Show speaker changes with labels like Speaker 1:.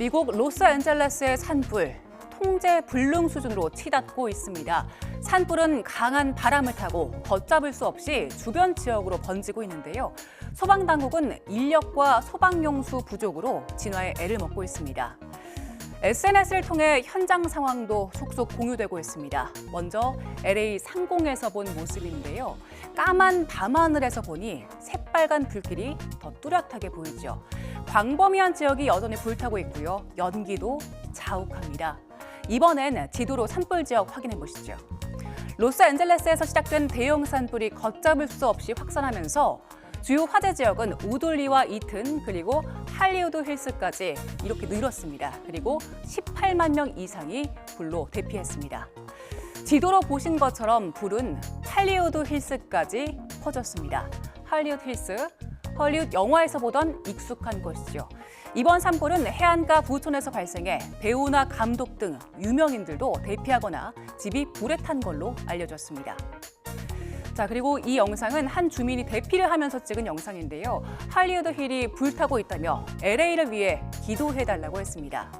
Speaker 1: 미국 로스앤젤레스의 산불, 통제 불능 수준으로 치닫고 있습니다. 산불은 강한 바람을 타고 걷잡을 수 없이 주변 지역으로 번지고 있는데요. 소방당국은 인력과 소방용수 부족으로 진화에 애를 먹고 있습니다. SNS를 통해 현장 상황도 속속 공유되고 있습니다. 먼저 LA 상공에서 본 모습인데요. 까만 밤하늘에서 보니 새빨간 불길이 더 뚜렷하게 보이죠. 광범위한 지역이 여전히 불타고 있고요. 연기도 자욱합니다. 이번엔 지도로 산불 지역 확인해 보시죠. 로스앤젤레스에서 시작된 대형 산불이 걷잡을 수 없이 확산하면서 주요 화재 지역은 우돌리와 이튼 그리고 할리우드 힐스까지 이렇게 늘었습니다. 그리고 18만 명 이상이 불로 대피했습니다. 지도로 보신 것처럼 불은 할리우드 힐스까지 퍼졌습니다. 할리우드 힐스, 헐리우드 영화에서 보던 익숙한 곳이죠. 이번 산불은 해안가 부천에서 발생해 배우나 감독 등 유명인들도 대피하거나 집이 불에 탄 걸로 알려졌습니다. 자, 그리고 이 영상은 한 주민이 대피를 하면서 찍은 영상인데요. 할리우드 힐이 불타고 있다며 LA를 위해 기도해달라고 했습니다.